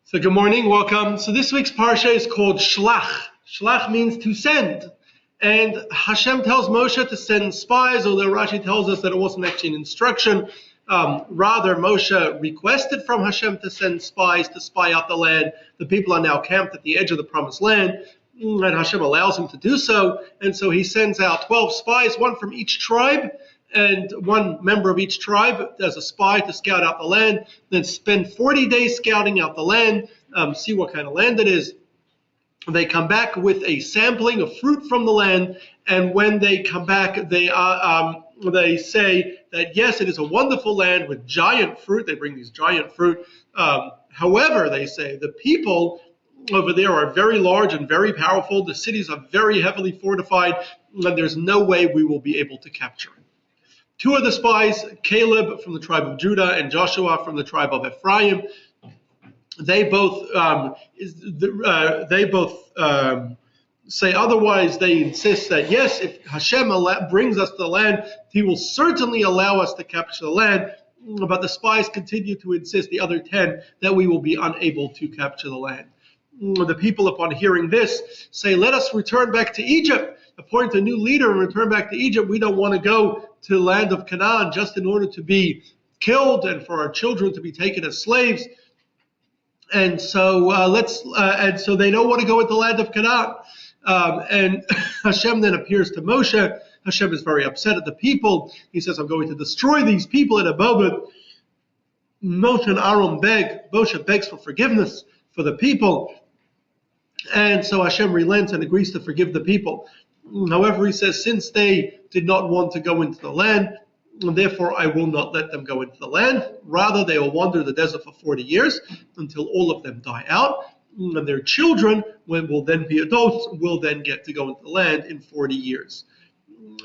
So good morning, welcome. So this week's parsha is called Shlach. Shlach means to send. And Hashem tells Moshe to send spies, although Rashi tells us that it wasn't actually an instruction. Rather, Moshe requested from Hashem to send spies to spy out the land. The people are now camped at the edge of the promised land, and Hashem allows him to do so. And so he sends out 12 spies, one from each tribe, and one member of each tribe as a spy to scout out the land, then spend 40 days scouting out the land, see what kind of land it is. They come back with a sampling of fruit from the land, and when they come back, they say that yes, it is a wonderful land with giant fruit. They bring these giant fruit. However, they say the people over there are very large and very powerful. The cities are very heavily fortified, and there's no way we will be able to capture it. Two of the spies, Caleb from the tribe of Judah and Joshua from the tribe of Ephraim, they both say otherwise. They insist that yes, if Hashem brings us to the land, He will certainly allow us to capture the land. But the spies continue to insist, the other 10, that we will be unable to capture the land. The people, upon hearing this, say, "Let us return back to Egypt. Appoint a new leader and return back to Egypt. We don't want to go to the land of Canaan just in order to be killed and for our children to be taken as slaves." And so so they don't want to go into the land of Canaan. And Hashem then appears to Moshe. Hashem is very upset at the people. He says, "I'm going to destroy these people in a moment." Moshe and Aaron beg. Moshe begs for forgiveness for the people. And so Hashem relents and agrees to forgive the people. However, he says, since they did not want to go into the land, therefore I will not let them go into the land. Rather, they will wander the desert for 40 years until all of them die out. And their children, when will then be adults, will then get to go into the land in 40 years.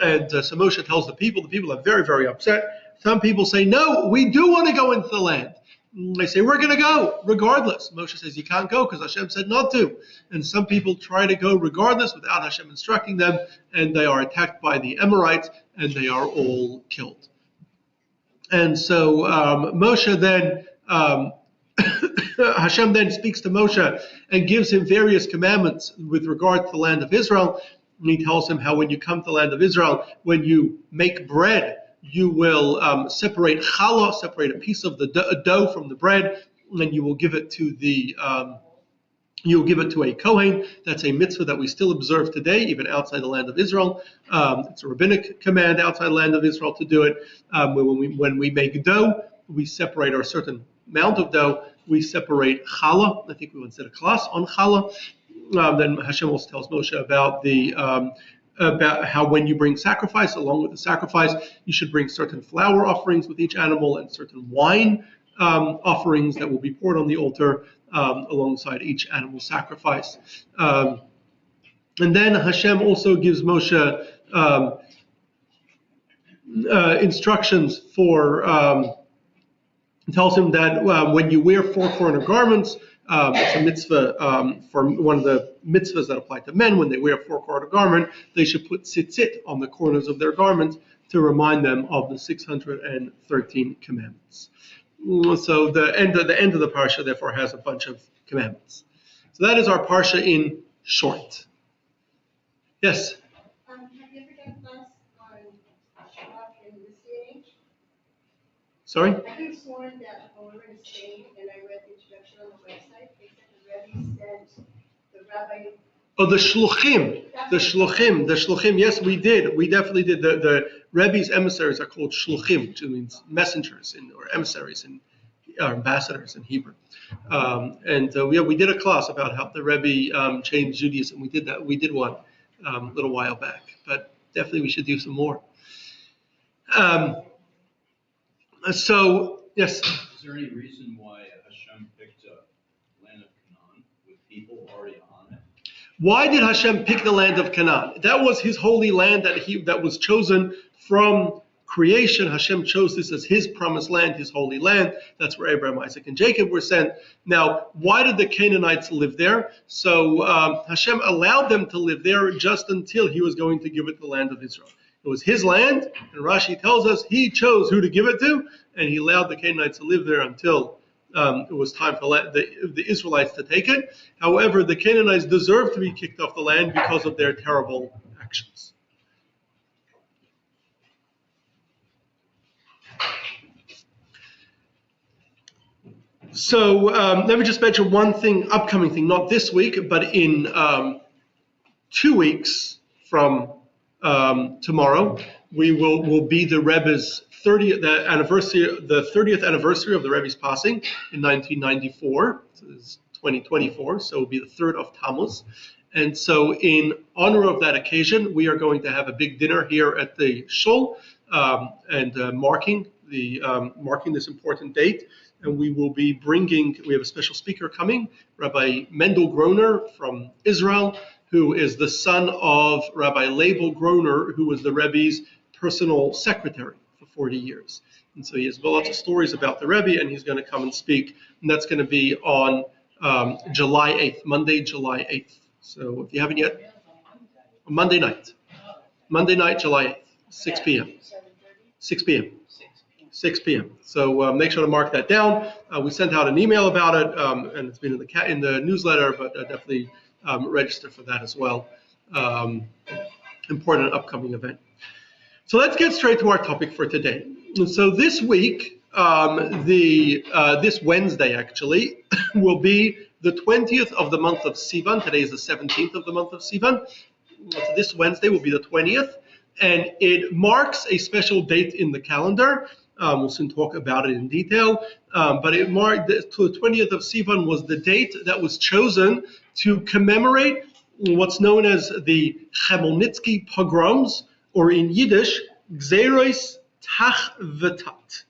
And so Moshe tells the people are very, very upset. Some people say, no, we do want to go into the land. They say, we're going to go regardless. Moshe says, you can't go because Hashem said not to. And some people try to go regardless without Hashem instructing them, and they are attacked by the Amorites, and they are all killed. And so Moshe then, Hashem then speaks to Moshe and gives him various commandments with regard to the land of Israel. And he tells him how when you come to the land of Israel, when you make bread, you will separate challah, separate a piece of the dough from the bread, and you will give it to a Kohen. That's a mitzvah that we still observe today, even outside the land of Israel. It's a rabbinic command outside the land of Israel to do it. When we make dough, we separate our certain amount of dough. We separate challah. I think we once did a class on challah. Then Hashem also tells Moshe about how when you bring sacrifice, along with the sacrifice, you should bring certain flour offerings with each animal and certain wine offerings that will be poured on the altar alongside each animal sacrifice. And then Hashem also gives Moshe instructions for, tells him that when you wear 4-corner garments, it's a mitzvah for one of the mitzvahs that apply to men. When they wear a 4-corner garment, they should put tzitzit on the corners of their garments to remind them of the 613 commandments. So the end of the parsha, therefore, has a bunch of commandments. So that is our parsha in short. Yes? Have you ever done class on Shabbat in this day and age? Sorry? I could have sworn that when we were in Spain and I read the introduction on the website, they said the Rebbe sent the rabbi. Oh, the shluchim. Yes, we did. We definitely did. The Rebbe's emissaries are called shluchim, which means messengers or emissaries or ambassadors in Hebrew. We did a class about how the Rebbe changed Judaism. We did that. We did one a little while back, but definitely we should do some more. So yes. Is there any reason why Hashem picked a land of Canaan with people already on it? Why did Hashem pick the land of Canaan? That was His holy land that was chosen from creation. Hashem chose this as His promised land, His holy land. That's where Abraham, Isaac, and Jacob were sent. Now, why did the Canaanites live there? So Hashem allowed them to live there just until He was going to give it the land of Israel. It was His land, and Rashi tells us He chose who to give it to, and He allowed the Canaanites to live there until it was time for the Israelites to take it. However, the Canaanites deserved to be kicked off the land because of their terrible actions. So let me just mention one thing, upcoming thing, not this week, but in 2 weeks from tomorrow, will be the Rebbe's 30th anniversary of the Rebbe's passing in 1994. So it's 2024, so it will be the 3rd of Tammuz. And so in honor of that occasion, we are going to have a big dinner here at the shul and marking this important date. And we will be we have a special speaker coming, Rabbi Mendel Groner from Israel, who is the son of Rabbi Label Groner, who was the Rebbe's personal secretary for 40 years. And so he has lots of stories about the Rebbe, and he's going to come and speak. And that's going to be on July 8th, Monday, July 8th. So if you haven't yet, Monday night, July 8th, 6 p.m. 6 p.m. 6 p.m. So make sure to mark that down. We sent out an email about it, and it's been in the newsletter, but definitely register for that as well. Important upcoming event. So let's get straight to our topic for today. And so this week, this Wednesday actually, will be the 20th of the month of Sivan. Today is the 17th of the month of Sivan. So this Wednesday will be the 20th, and it marks a special date in the calendar. We'll soon talk about it in detail, but it marked the 20th of Sivan was the date that was chosen to commemorate what's known as the Khmelnitsky Pogroms, or in Yiddish, Gzeros Tach V'Tat.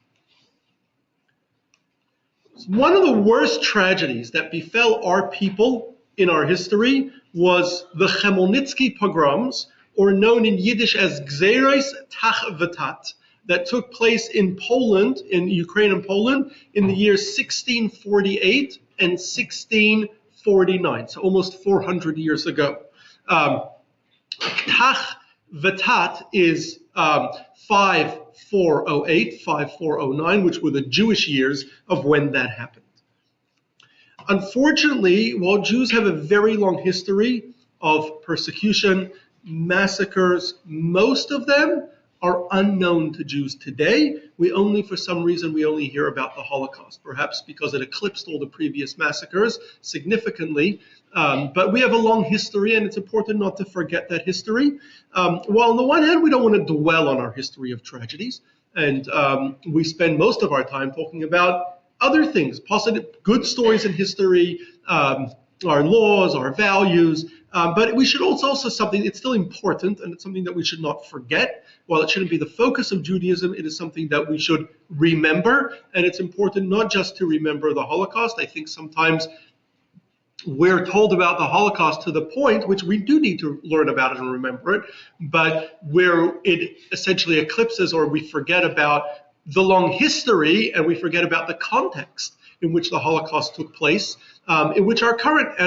One of the worst tragedies that befell our people in our history was the Khmelnitsky Pogroms, or known in Yiddish as Gzeros Tach V'Tat, that took place in Poland, in Ukraine and Poland, in the years 1648 and 1649, so almost 400 years ago. Tach V'Tat is 5408, 5409, which were the Jewish years of when that happened. Unfortunately, while Jews have a very long history of persecution, massacres, most of them are unknown to Jews today. For some reason, we only hear about the Holocaust, perhaps because it eclipsed all the previous massacres significantly. But we have a long history, and it's important not to forget that history. While on the one hand, we don't want to dwell on our history of tragedies, and we spend most of our time talking about other things, positive, good stories in history, our laws, our values, but we should also something, it's still important, and it's something that we should not forget. While it shouldn't be the focus of Judaism, it is something that we should remember, and it's important not just to remember the Holocaust. I think sometimes we're told about the Holocaust to the point, which we do need to learn about it and remember it, but where it essentially eclipses or we forget about the long history and we forget about the context in which the Holocaust took place, in which our current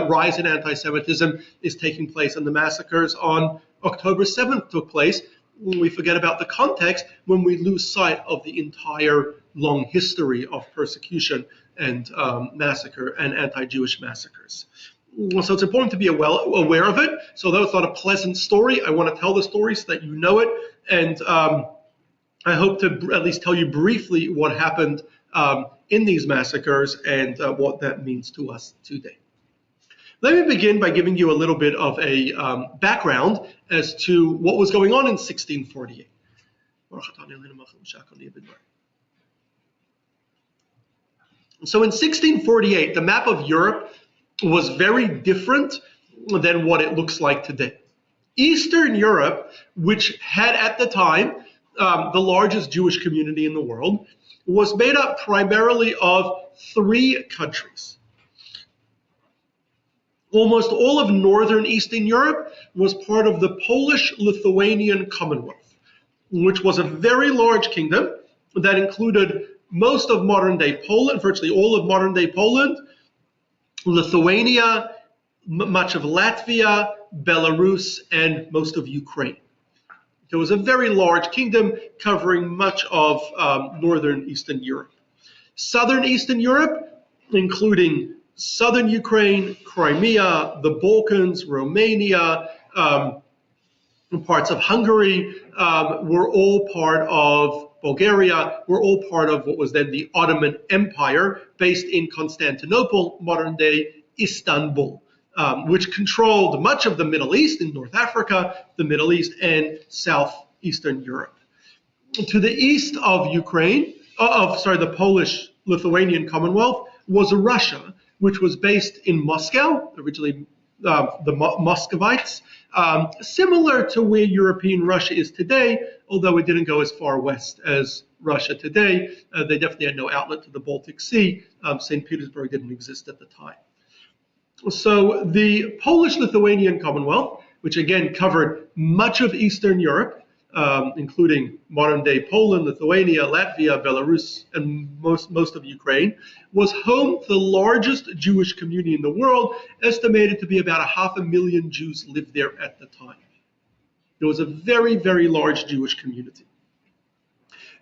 rise in anti-Semitism is taking place, and the massacres on October 7th took place. We forget about the context when we lose sight of the entire long history of persecution and massacre and anti-Jewish massacres. So it's important to be aware of it. So though it's not a pleasant story, I want to tell the story so that you know it, and I hope to at least tell you briefly what happened in these massacres and what that means to us today. Let me begin by giving you a little bit of a background as to what was going on in 1648. So in 1648, the map of Europe was very different than what it looks like today. Eastern Europe, which had at the time the largest Jewish community in the world, was made up primarily of 3 countries. Almost all of northern Eastern Europe was part of the Polish-Lithuanian Commonwealth, which was a very large kingdom that included most of modern-day Poland, virtually all of modern-day Poland, Lithuania, much of Latvia, Belarus, and most of Ukraine. It was a very large kingdom covering much of northern Eastern Europe. Southern Eastern Europe, including southern Ukraine, Crimea, the Balkans, Romania, parts of Hungary, were all part of Bulgaria, were all part of what was then the Ottoman Empire, based in Constantinople, modern-day Istanbul, which controlled much of the Middle East in North Africa, the Middle East, and southeastern Europe. To the east of Ukraine, the Polish-Lithuanian Commonwealth, was Russia, which was based in Moscow, originally the Muscovites, similar to where European Russia is today, although it didn't go as far west as Russia today. They definitely had no outlet to the Baltic Sea. St. Petersburg didn't exist at the time. So the Polish-Lithuanian Commonwealth, which again covered much of Eastern Europe, including modern-day Poland, Lithuania, Latvia, Belarus, and most of Ukraine, was home to the largest Jewish community in the world, estimated to be about 500,000 Jews lived there at the time. It was a very, very large Jewish community.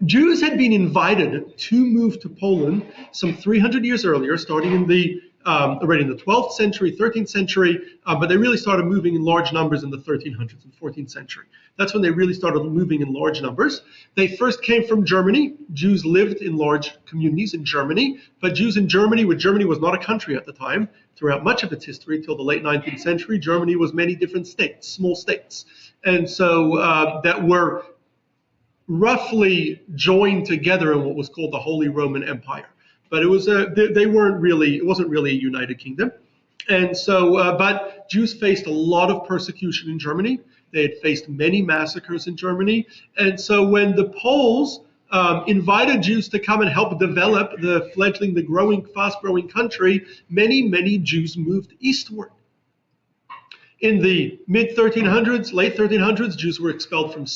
Jews had been invited to move to Poland some 300 years earlier, starting in already in the 12th century, 13th century, but they really started moving in large numbers in the 1300s and 14th century. That's when they really started moving in large numbers. They first came from Germany. Jews lived in large communities in Germany, but Jews in Germany, when Germany was not a country at the time, throughout much of its history till the late 19th century, Germany was many different states, small states. And so that were roughly joined together in what was called the Holy Roman Empire. But it was it wasn't really a united kingdom. And so, but Jews faced a lot of persecution in Germany. They had faced many massacres in Germany. And so when the Poles invited Jews to come and help develop the fast-growing country, many Jews moved eastward. In the mid-1300s, late 1300s, Jews were expelled from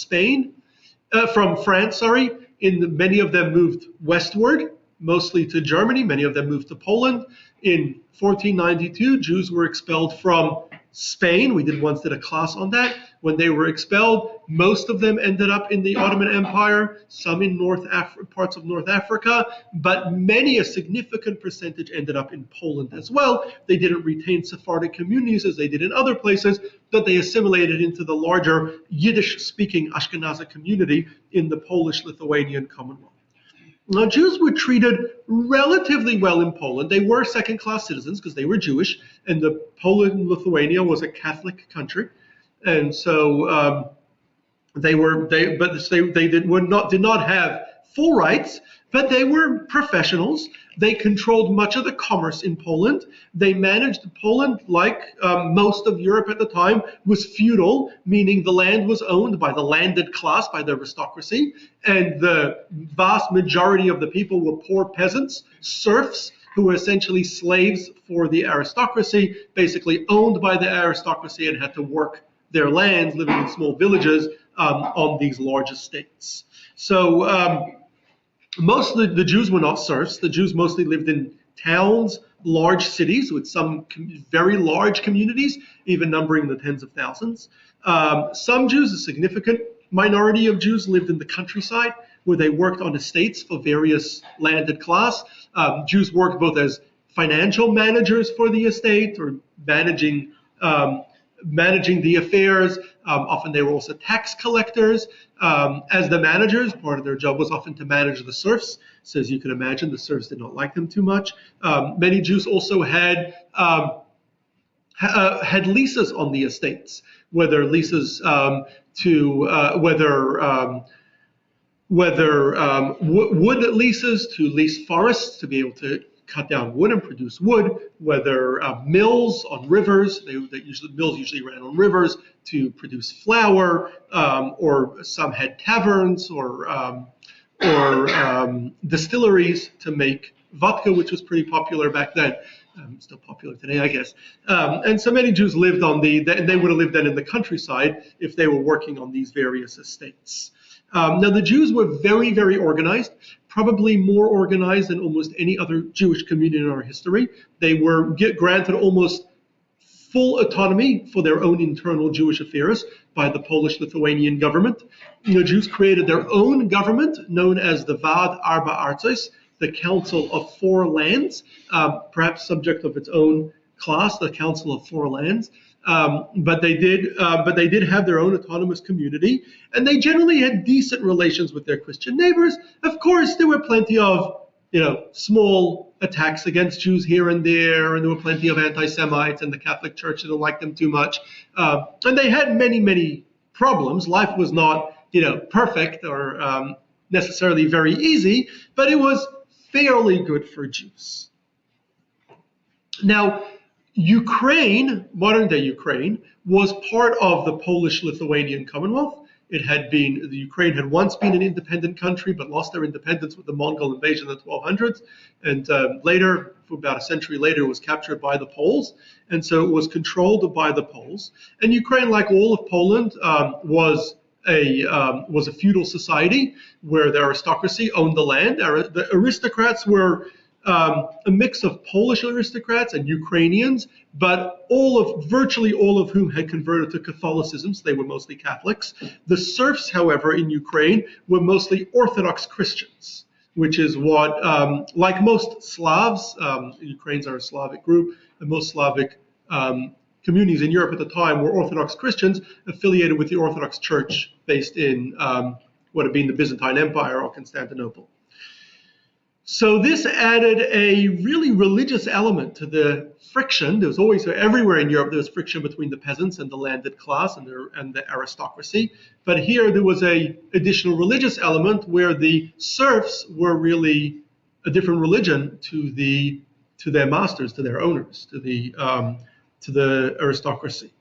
France. Many of them moved westward, mostly to Germany. Many of them moved to Poland. In 1492, Jews were expelled from Spain. We once did a class on that. When they were expelled, most of them ended up in the Ottoman Empire, some in parts of North Africa, but a significant percentage ended up in Poland as well. They didn't retain Sephardic communities as they did in other places, but they assimilated into the larger Yiddish-speaking Ashkenazi community in the Polish-Lithuanian Commonwealth. Now, Jews were treated relatively well in Poland. They were second-class citizens because they were Jewish, and Poland and Lithuania was a Catholic country, and so they did not have full rights, but they were professionals. They controlled much of the commerce in Poland. They managed Poland, like most of Europe at the time, was feudal, meaning the land was owned by the landed class, by the aristocracy, and the vast majority of the people were poor peasants, serfs, who were essentially slaves for the aristocracy, basically owned by the aristocracy and had to work their lands, living in small villages on these large estates. So most of the Jews were not serfs. The Jews mostly lived in towns, large cities with some very large communities, even numbering the tens of thousands. Some Jews, a significant minority of Jews, lived in the countryside where they worked on estates for various landed class. Jews worked both as financial managers for the estate or managing the affairs. Often they were also tax collectors. As the managers, part of their job was often to manage the serfs. So as you can imagine, the serfs did not like them too much. Many Jews also had leases on the estates, whether leases wood leases to lease forests to be able to cut down wood and produce wood, whether mills on rivers, mills usually ran on rivers to produce flour, or some had taverns or distilleries to make vodka, which was pretty popular back then. Still popular today, I guess. And so many Jews lived and they would have lived then in the countryside if they were working on these various estates. Now, the Jews were very, very organized, probably more organized than almost any other Jewish community in our history. They were granted almost full autonomy for their own internal Jewish affairs by the Polish-Lithuanian government. The Jews created their own government known as the Vad Arba Artzos, the Council of Four Lands, perhaps subject of its own class, the Council of Four Lands. But they did have their own autonomous community, and they generally had decent relations with their Christian neighbors. Of course, there were plenty of small attacks against Jews here and there there were plenty of anti-Semites, and the Catholic Church didn't like them too much. And they had many problems. Life was not perfect or necessarily very easy, but it was fairly good for Jews. Now, Ukraine, modern-day Ukraine, was part of the Polish-Lithuanian Commonwealth. The Ukraine had once been an independent country, but lost their independence with the Mongol invasion in the 1200s. And later, about a century later, it was captured by the Poles. And so it was controlled by the Poles. And Ukraine, like all of Poland, was a feudal society where the aristocracy owned the land. The aristocrats were a mix of Polish aristocrats and Ukrainians, but virtually all of whom had converted to Catholicism, so they were mostly Catholics. The serfs, however, in Ukraine were mostly Orthodox Christians, which is what, like most Slavs, Ukrainians are a Slavic group, and most Slavic communities in Europe at the time were Orthodox Christians affiliated with the Orthodox Church based in what had been the Byzantine Empire or Constantinople. So this added a really religious element to the friction. There was always, everywhere in Europe, there was friction between the peasants and the landed class and the aristocracy. But here there was a additional religious element where the serfs were really a different religion to their masters, to their owners, to the aristocracy.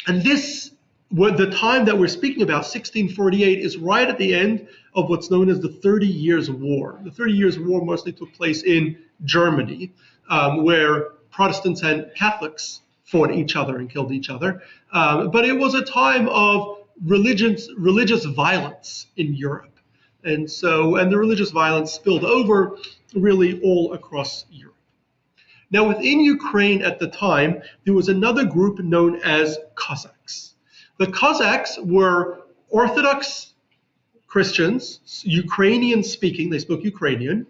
And the time that we're speaking about, 1648, is right at the end of what's known as the 30 Years' War. The 30 Years' War mostly took place in Germany, where Protestants and Catholics fought each other and killed each other. But it was a time of religious violence in Europe. And the religious violence spilled over really all across Europe. Now, within Ukraine at the time, there was another group known as Cossacks. The Cossacks were Orthodox Christians, Ukrainian speaking, they spoke Ukrainian,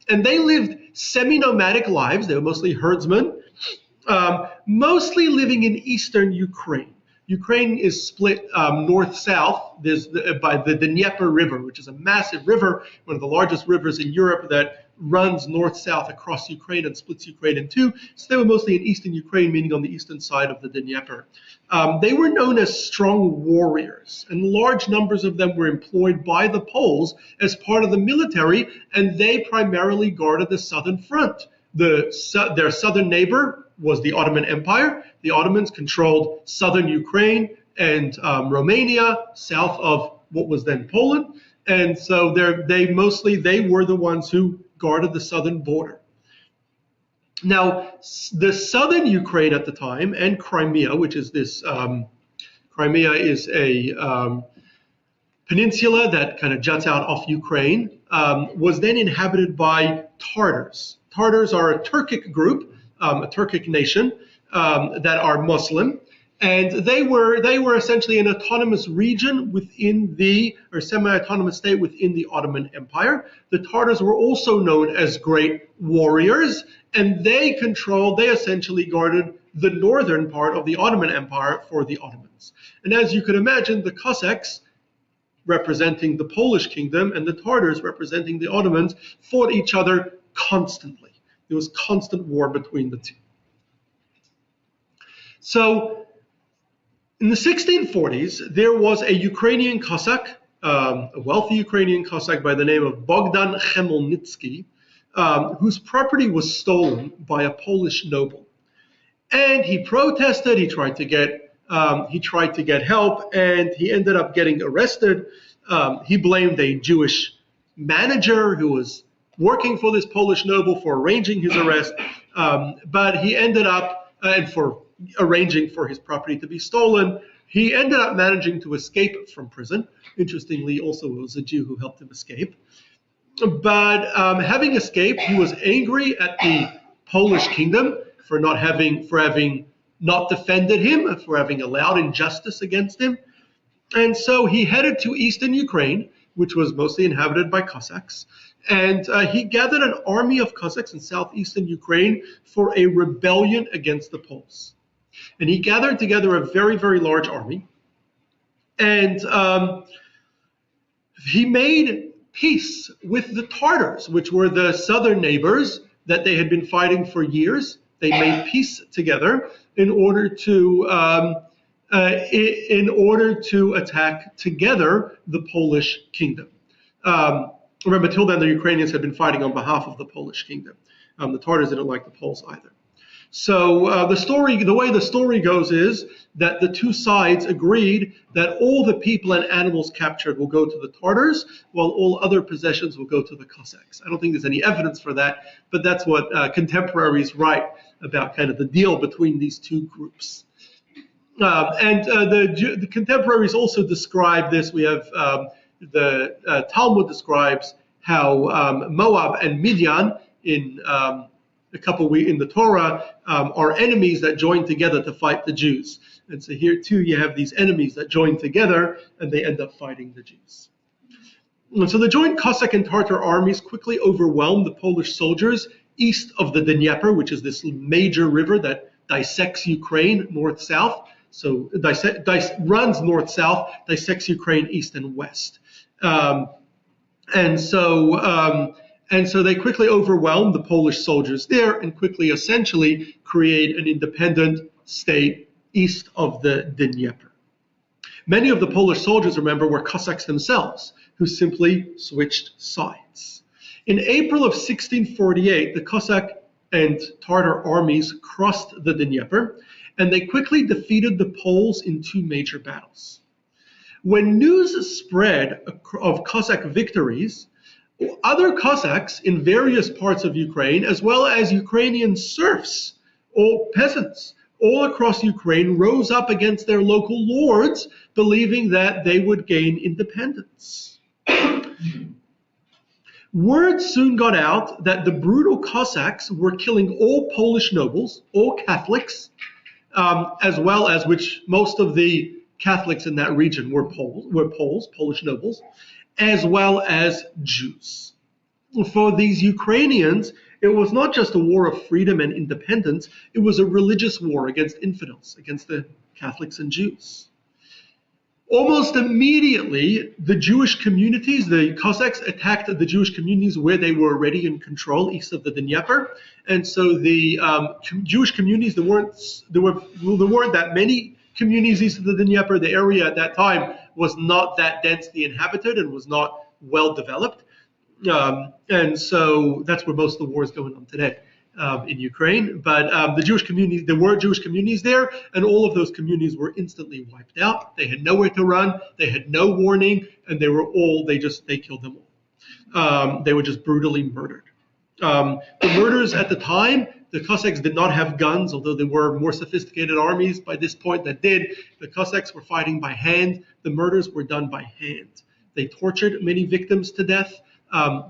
and they lived semi-nomadic lives. They were mostly herdsmen, mostly living in eastern Ukraine. Ukraine is split north-south. There's by the Dnieper River, which is a massive river, one of the largest rivers in Europe that runs north-south across Ukraine and splits Ukraine in two. So they were mostly in eastern Ukraine, meaning on the eastern side of the Dnieper. They were known as strong warriors, and large numbers of them were employed by the Poles as part of the military, and they primarily guarded the southern front. Their southern neighbor was the Ottoman Empire. The Ottomans controlled southern Ukraine and Romania, south of what was then Poland. And so they were the ones who guarded the southern border. Now, the southern Ukraine at the time, and Crimea, which is Crimea is a peninsula that kind of juts out off Ukraine, was then inhabited by Tartars. Tartars are a Turkic group, a Turkic nation that are Muslim. And they were essentially an autonomous region or semi-autonomous state within the Ottoman Empire. The Tartars were also known as great warriors, and they essentially guarded the northern part of the Ottoman Empire for the Ottomans. And as you could imagine, the Cossacks, representing the Polish kingdom, and the Tartars, representing the Ottomans, fought each other constantly. There was constant war between the two. So, in the 1640s, there was a Ukrainian Cossack, a wealthy Ukrainian Cossack by the name of Bogdan Khmelnitsky, whose property was stolen by a Polish noble. And he protested, he tried to get help, and he ended up getting arrested. He blamed a Jewish manager who was working for this Polish noble for arranging his arrest, but he ended up, and for arranging for his property to be stolen. He ended up managing to escape from prison. Interestingly, also it was a Jew who helped him escape. But having escaped, he was angry at the Polish kingdom for having not defended him, for having allowed injustice against him. And so he headed to eastern Ukraine which was mostly inhabited by Cossacks. And he gathered an army of Cossacks in southeastern Ukraine for a rebellion against the Poles. And he gathered together a very, very large army. And he made peace with the Tartars, which were the southern neighbors that they had been fighting for years. They made peace together in order to attack together the Polish kingdom. Remember, till then, the Ukrainians had been fighting on behalf of the Polish kingdom. The Tartars didn't like the Poles either. So the way the story goes is that the two sides agreed that all the people and animals captured will go to the Tartars, while all other possessions will go to the Cossacks. I don't think there's any evidence for that, but that's what contemporaries write about kind of the deal between these two groups. The contemporaries also describe this. We have the Talmud describes how Moab and Midian in in the Torah are enemies that join together to fight the Jews. And so here too you have these enemies that join together and they end up fighting the Jews. And so the joint Cossack and Tartar armies quickly overwhelmed the Polish soldiers east of the Dnieper, which is this major river that dissects Ukraine north-south. So runs north-south, dissects Ukraine east and west. And so they quickly overwhelmed the Polish soldiers there and quickly essentially create an independent state east of the Dnieper. Many of the Polish soldiers, remember, were Cossacks themselves, who simply switched sides. In April of 1648, the Cossack and Tartar armies crossed the Dnieper, and they quickly defeated the Poles in two major battles. When news spread of Cossack victories, other Cossacks in various parts of Ukraine, as well as Ukrainian serfs or peasants all across Ukraine, rose up against their local lords, believing that they would gain independence. Word soon got out that the brutal Cossacks were killing all Polish nobles, all Catholics, as well as which most of the Catholics in that region were Poles, Polish nobles, as well as Jews. For these Ukrainians, it was not just a war of freedom and independence, it was a religious war against infidels, against the Catholics and Jews. Almost immediately, the Jewish communities, the Cossacks attacked the Jewish communities where they were already in control, east of the Dnieper. And so the Jewish communities, there weren't that many communities east of the Dnieper. The area at that time was not that densely inhabited and was not well developed. And so that's where most of the war is going on today in Ukraine. But the Jewish communities, there were Jewish communities there, and all of those communities were instantly wiped out. They had nowhere to run. They had no warning, and they killed them all. They were just brutally murdered. The murders at the time, the Cossacks did not have guns, although there were more sophisticated armies by this point that did. The Cossacks were fighting by hand. The murders were done by hand. They tortured many victims to death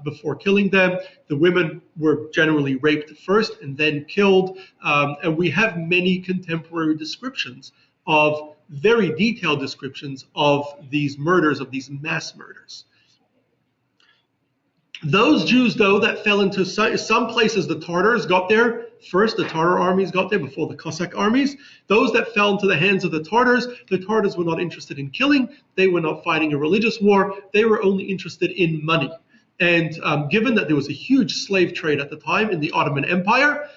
before killing them. The women were generally raped first and then killed. And we have many contemporary descriptions of very detailed descriptions of these murders, of these mass murders. Those Jews, though, that fell into some places, the Tartars got there first. The Tartar armies got there before the Cossack armies. Those that fell into the hands of the Tartars were not interested in killing. They were not fighting a religious war. They were only interested in money. And given that there was a huge slave trade at the time in the Ottoman Empire,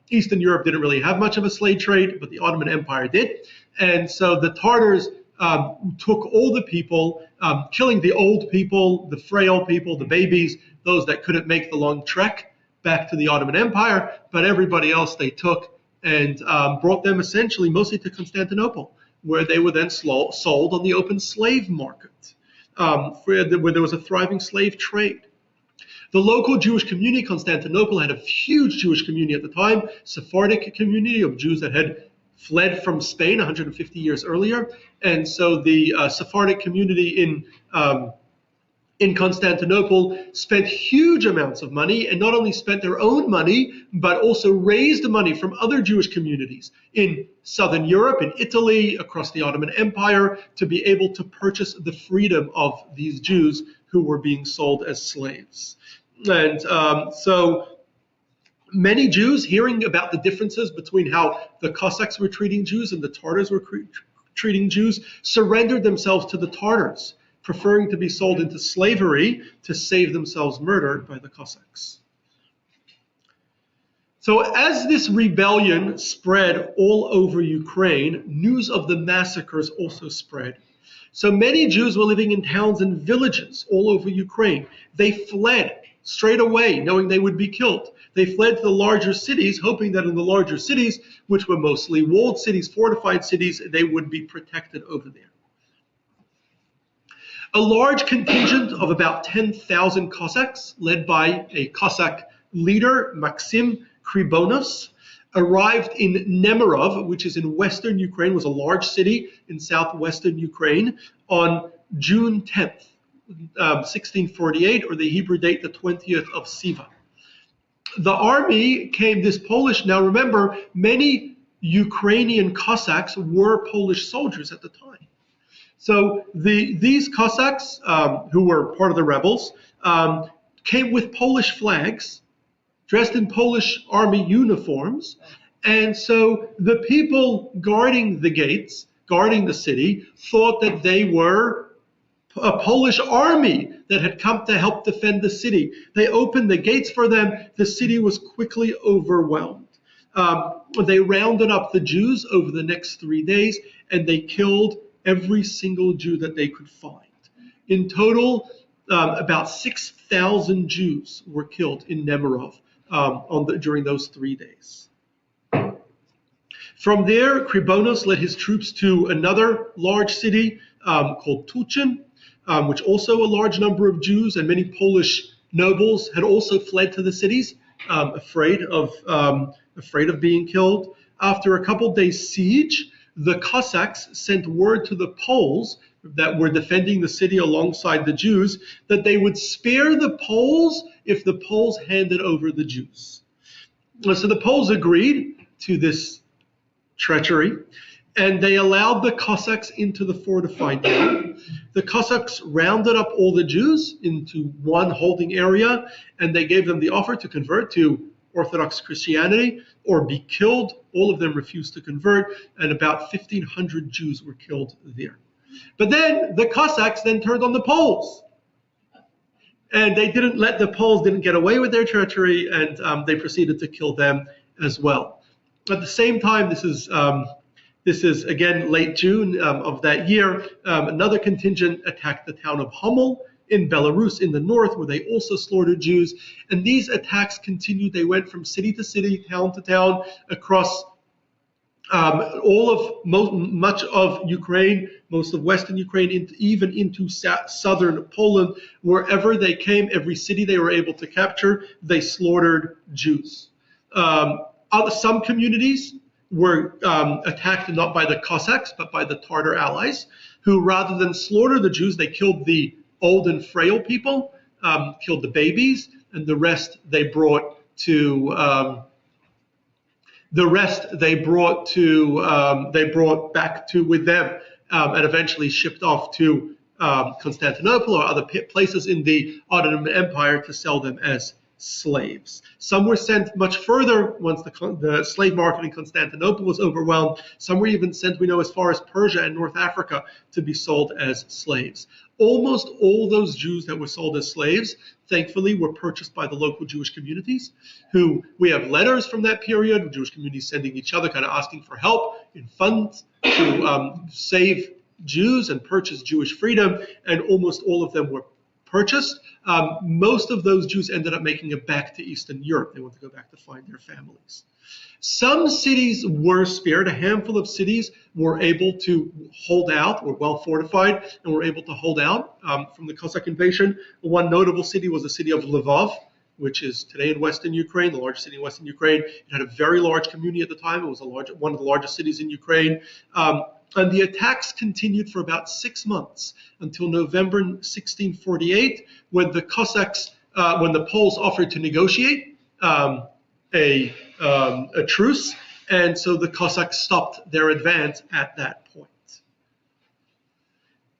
Eastern Europe didn't really have much of a slave trade, but the Ottoman Empire did. And so the Tartars took all the people, killing the old people, the frail people, the babies, those that couldn't make the long trek back to the Ottoman Empire, but everybody else they took and brought them essentially mostly to Constantinople, where they were then sold on the open slave market, where there was a thriving slave trade. The local Jewish community, Constantinople, had a huge Jewish community at the time, Sephardic community of Jews that had fled from Spain 150 years earlier. And so the Sephardic community in Constantinople spent huge amounts of money, and not only spent their own money, but also raised money from other Jewish communities in Southern Europe, in Italy, across the Ottoman Empire, to be able to purchase the freedom of these Jews who were being sold as slaves. And so many Jews, hearing about the differences between how the Cossacks were treating Jews and the Tartars were treating Jews, surrendered themselves to the Tartars, preferring to be sold into slavery to save themselves murdered by the Cossacks. So as this rebellion spread all over Ukraine, news of the massacres also spread. So many Jews were living in towns and villages all over Ukraine. They fled straight away, knowing they would be killed. They fled to the larger cities, hoping that in the larger cities, which were mostly walled cities, fortified cities, they would be protected over there. A large contingent of about 10,000 Cossacks, led by a Cossack leader, Maxim Khmelnitsky, arrived in Nemirov, which is in western Ukraine, was a large city in southwestern Ukraine, on June 10th, 1648, or the Hebrew date, the 20th of Sivan. The army came, this Polish, now remember, many Ukrainian Cossacks were Polish soldiers at the time. So these Cossacks, who were part of the rebels, came with Polish flags, dressed in Polish army uniforms. And so the people guarding the gates, guarding the city, thought that they were a Polish army that had come to help defend the city. They opened the gates for them. The city was quickly overwhelmed. They rounded up the Jews over the next 3 days, and they killed every single Jew that they could find. In total, about 6,000 Jews were killed in Nemirov during those 3 days. From there, Khmelnitsky led his troops to another large city called Tuchin, which also a large number of Jews and many Polish nobles had also fled to the cities, afraid of being killed. After a couple days' siege, the Cossacks sent word to the Poles that were defending the city alongside the Jews that they would spare the Poles if the Poles handed over the Jews. So the Poles agreed to this treachery, and they allowed the Cossacks into the fortified town. The Cossacks rounded up all the Jews into one holding area, and they gave them the offer to convert to Orthodox Christianity or be killed. All of them refused to convert, and about 1,500 Jews were killed there. But then the Cossacks then turned on the Poles, and they didn't let the Poles didn't get away with their treachery, and they proceeded to kill them as well. At the same time, this is again late June of that year. Another contingent attacked the town of Hummel in Belarus in the north, where they also slaughtered Jews. And these attacks continued. They went from city to city, town to town, across much of Ukraine, most of Western Ukraine, even into southern Poland. Wherever they came, every city they were able to capture, they slaughtered Jews. Some communities were attacked not by the Cossacks, but by the Tartar allies, who rather than slaughter the Jews, they killed the old and frail people, killed the babies, and the rest they brought back to with them, and eventually shipped off to Constantinople or other places in the Ottoman Empire to sell them as slaves. Some were sent much further once the slave market in Constantinople was overwhelmed. Some were even sent, we know, as far as Persia and North Africa to be sold as slaves. Almost all those Jews that were sold as slaves, thankfully, were purchased by the local Jewish communities, who we have letters from that period, Jewish communities sending each other, kind of asking for help in funds to save Jews and purchase Jewish freedom, and almost all of them were purchased. Most of those Jews ended up making it back to Eastern Europe. They want to go back to find their families. Some cities were spared. A handful of cities were able to hold out, were well fortified, and were able to hold out from the Cossack invasion. One notable city was the city of Lvov, which is today in Western Ukraine, the largest city in Western Ukraine. It had a very large community at the time. It was one of the largest cities in Ukraine. And the attacks continued for about 6 months until November 1648, when the Cossacks, when the Poles offered to negotiate a truce, and so the Cossacks stopped their advance at that point.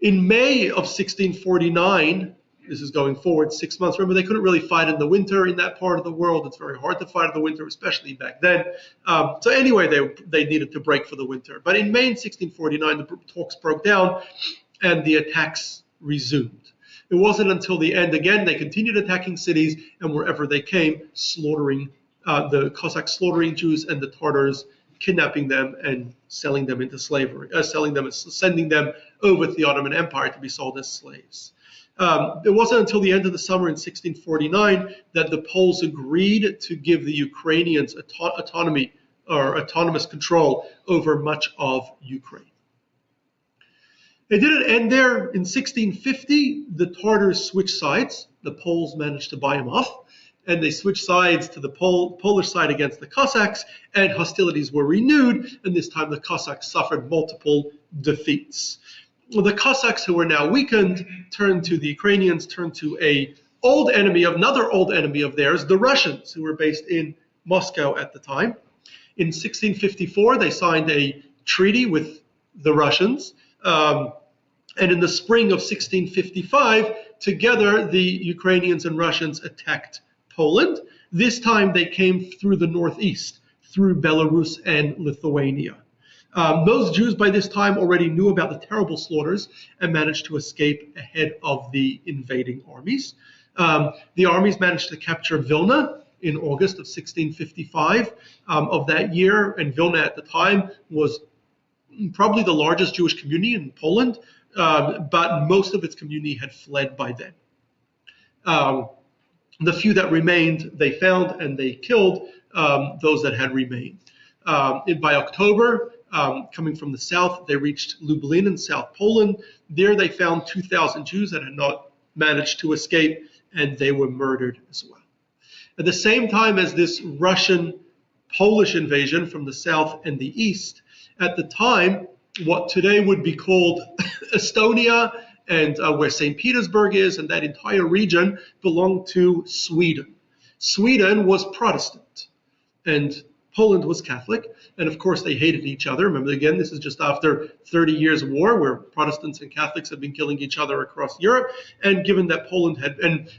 In May of 1649, this is going forward 6 months. Remember, they couldn't really fight in the winter in that part of the world. It's very hard to fight in the winter, especially back then. So anyway, they needed to break for the winter. But in May 1649, the talks broke down and the attacks resumed. It wasn't until the end, again, they continued attacking cities, and wherever they came, slaughtering the Cossacks, slaughtering Jews, and the Tartars kidnapping them and selling them into slavery, sending them over to the Ottoman Empire to be sold as slaves. It wasn't until the end of the summer in 1649 that the Poles agreed to give the Ukrainians autonomy or autonomous control over much of Ukraine. It didn't end there. In 1650, the Tartars switched sides. The Poles managed to buy them off, and they switched sides to the Polish side against the Cossacks, and hostilities were renewed, and this time the Cossacks suffered multiple defeats. Well, the Cossacks, who were now weakened, turned to the Ukrainians, turned to another old enemy of theirs, the Russians, who were based in Moscow at the time. In 1654, they signed a treaty with the Russians, and in the spring of 1655, together the Ukrainians and Russians attacked Poland. This time they came through the northeast, through Belarus and Lithuania. Those Jews by this time already knew about the terrible slaughters and managed to escape ahead of the invading armies. The armies managed to capture Vilna in August of 1655 of that year, and Vilna at the time was probably the largest Jewish community in Poland, but most of its community had fled by then. The few that remained, they found and they killed those that had remained. By October, coming from the south, they reached Lublin in South Poland. There they found 2,000 Jews that had not managed to escape, and they were murdered as well. At the same time as this Russian-Polish invasion from the south and the east, at the time, what today would be called Estonia, and where St. Petersburg is, and that entire region belonged to Sweden. Sweden was Protestant, and Poland was Catholic, and of course they hated each other. Remember, again, this is just after 30 years of war where Protestants and Catholics had been killing each other across Europe, and given that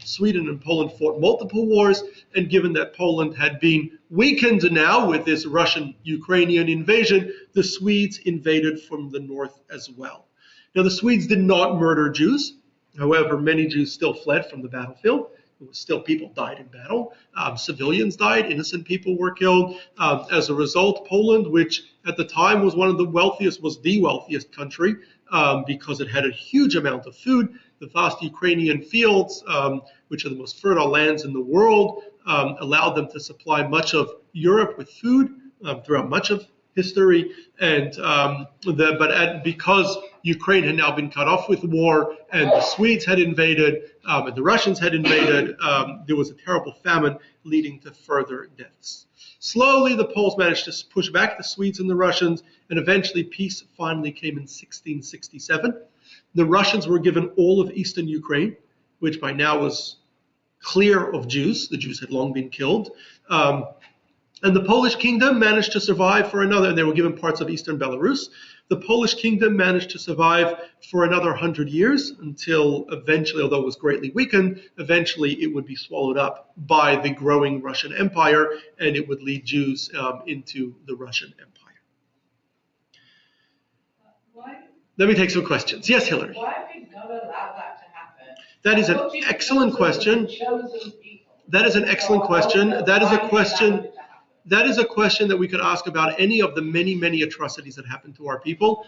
Sweden and Poland fought multiple wars, and given that Poland had been weakened now with this Russian-Ukrainian invasion, the Swedes invaded from the north as well. Now, the Swedes did not murder Jews. However, many Jews still fled from the battlefield. Still, people died in battle. Civilians died. Innocent people were killed. As a result, Poland, which at the time was was the wealthiest country because it had a huge amount of food. The vast Ukrainian fields, which are the most fertile lands in the world, allowed them to supply much of Europe with food throughout much of history. And because Ukraine had now been cut off with war, and the Swedes had invaded, and the Russians had invaded, there was a terrible famine leading to further deaths. Slowly, the Poles managed to push back the Swedes and the Russians, and eventually peace finally came in 1667. The Russians were given all of eastern Ukraine, which by now was clear of Jews. The Jews had long been killed. And the Polish kingdom managed to survive for another, and they were given parts of eastern Belarus. The Polish kingdom managed to survive for another 100 years until eventually, although it was greatly weakened, eventually it would be swallowed up by the growing Russian Empire, and it would lead Jews into the Russian Empire. Let me take some questions. Yes, Hillary? Why did God allow that to happen? That is an excellent question. That is an excellent question. That is a question that we could ask about any of the many, many atrocities that happened to our people,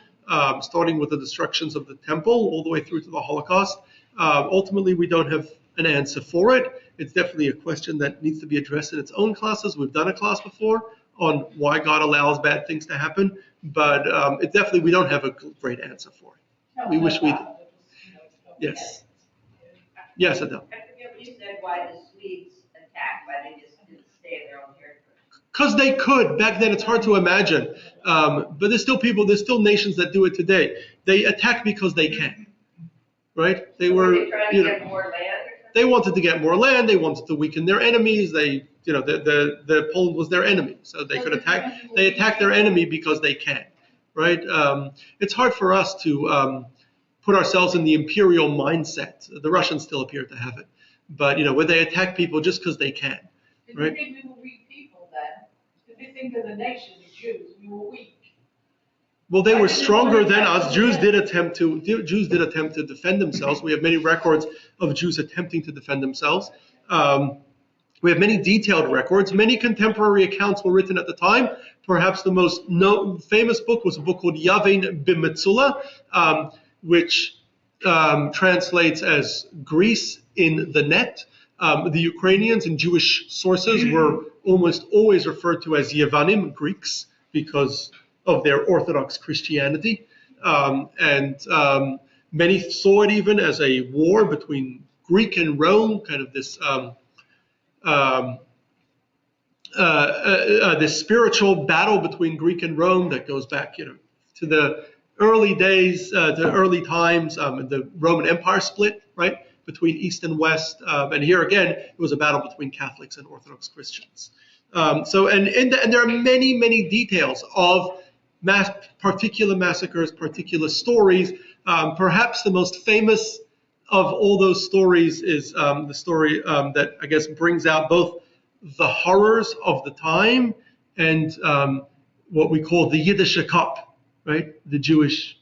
starting with the destructions of the temple all the way through to the Holocaust. Ultimately, we don't have an answer for it. It's definitely a question that needs to be addressed in its own classes. We've done a class before on why God allows bad things to happen, but we don't have a great answer for it. We wish we did. Yes. Yes, Adele. I forget what you said, why the Swedes attacked, why they just didn't stay in their own territory. Because they could. Back then, it's hard to imagine. But there's still nations that do it today. They attack because they can, right? They Were were, they trying to get more land or something? they wanted to get more land. They wanted to weaken their enemies. The Poland was their enemy, so they could attack. They attack their enemy because they can, right? It's hard for us to put ourselves in the imperial mindset. The Russians still appear to have it, but where they attack people just because they can, Did right? you think we were weak people then? Did you think as a nation, the Jews, we were weak? Well, they were stronger than us. Jews did attempt to defend themselves. We have many records of Jews attempting to defend themselves. We have many detailed records. Many contemporary accounts were written at the time. Perhaps the most famous book was a book called Yavin B'Metzula, which translates as Greece in the net. The Ukrainians in Jewish sources were almost always referred to as Yevanim, Greeks, because of their Orthodox Christianity. Many saw it even as a war between Greek and Rome, kind of this this spiritual battle between Greek and Rome that goes back, to the early days, to early times. The Roman Empire split, right, between East and West, and here again it was a battle between Catholics and Orthodox Christians. And there are many details of particular massacres, particular stories. Perhaps the most famous of all those stories is the story that I guess brings out both the horrors of the time and what we call the Yiddish Cup, right? The Jewish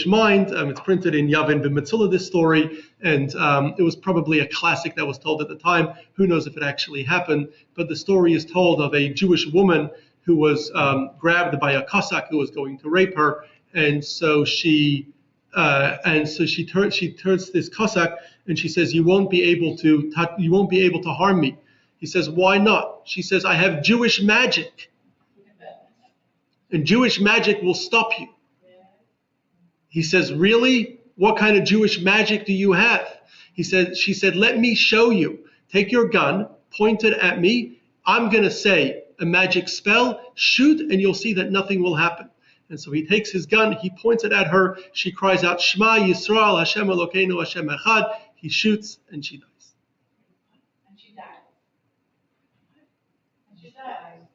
mind. It's printed in Yavin B'Metzula, this story, and it was probably a classic that was told at the time. Who knows if it actually happened? But the story is told of a Jewish woman who was grabbed by a Cossack who was going to rape her, and so she turns to this Cossack and she says, "You won't be able to harm me." He says, "Why not?" She says, "I have Jewish magic, and Jewish magic will stop you." He says, "Really? What kind of Jewish magic do you have?" She said, "Let me show you. Take your gun, point it at me. I'm going to say a magic spell, shoot, and you'll see that nothing will happen." And so he takes his gun, he points it at her. She cries out, "Shema Yisrael, Hashem Elokeinu, Hashem Echad." He shoots, and she dies. And she died. And she died.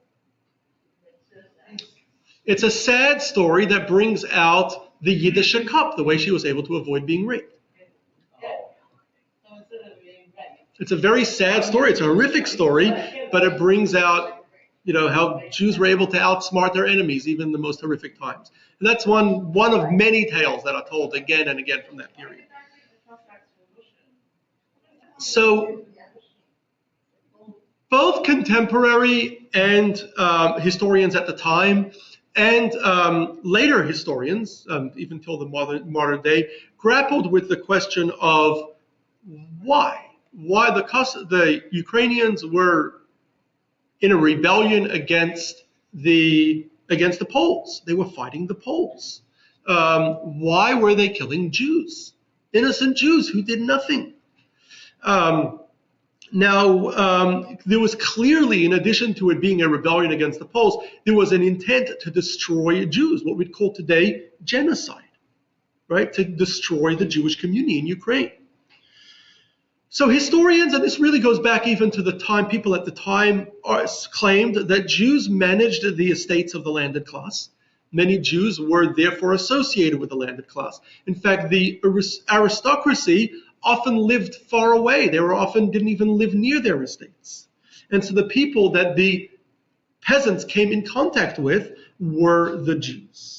It's a sad story that brings out the Yiddish cup, the way she was able to avoid being raped. So instead of being raped. It's a very sad story. It's a horrific story, but it brings out, how Jews were able to outsmart their enemies, even in the most horrific times. And that's one of many tales that are told again and again from that period. So both contemporary and historians at the time and later historians, even till the modern day, grappled with the question of why the Ukrainians were in a rebellion against the Poles. They were fighting the Poles. Why were they killing Jews? Innocent Jews who did nothing. Now, there was clearly, in addition to it being a rebellion against the Poles, there was an intent to destroy Jews, what we'd call today genocide, right? To destroy the Jewish community in Ukraine. So historians, and this really goes back even to the time, people at the time claimed that Jews managed the estates of the landed class. Many Jews were therefore associated with the landed class. In fact, the aristocracy often lived far away. They often didn't even live near their estates. And so the people that the peasants came in contact with were the Jews.